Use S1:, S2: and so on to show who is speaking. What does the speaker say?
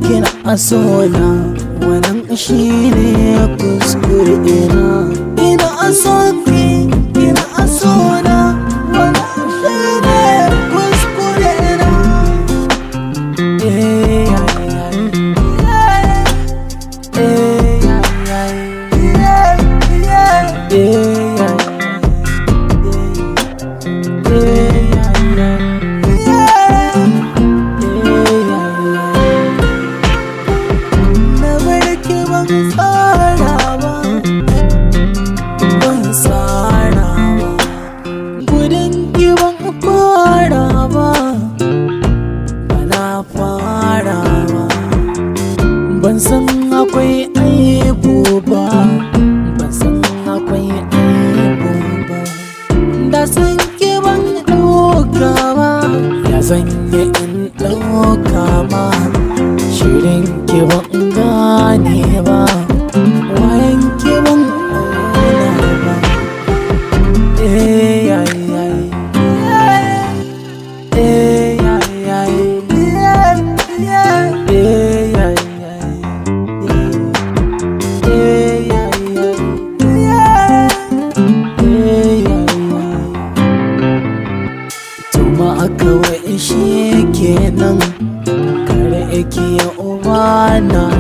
S1: Kina sona wannan shine kuskure ina. Ina son ki, kina sona wannan shine kuskure ina. Ban san akwai aibu ba, ban san akwai aibu ba. Da san ki ban ɗauka ba, ya zan yi in ɗauka ma. Shirin ki ban gane ba, wayan ki ban ɗauna ba. Kawai shi kenan kare ki ya ubana.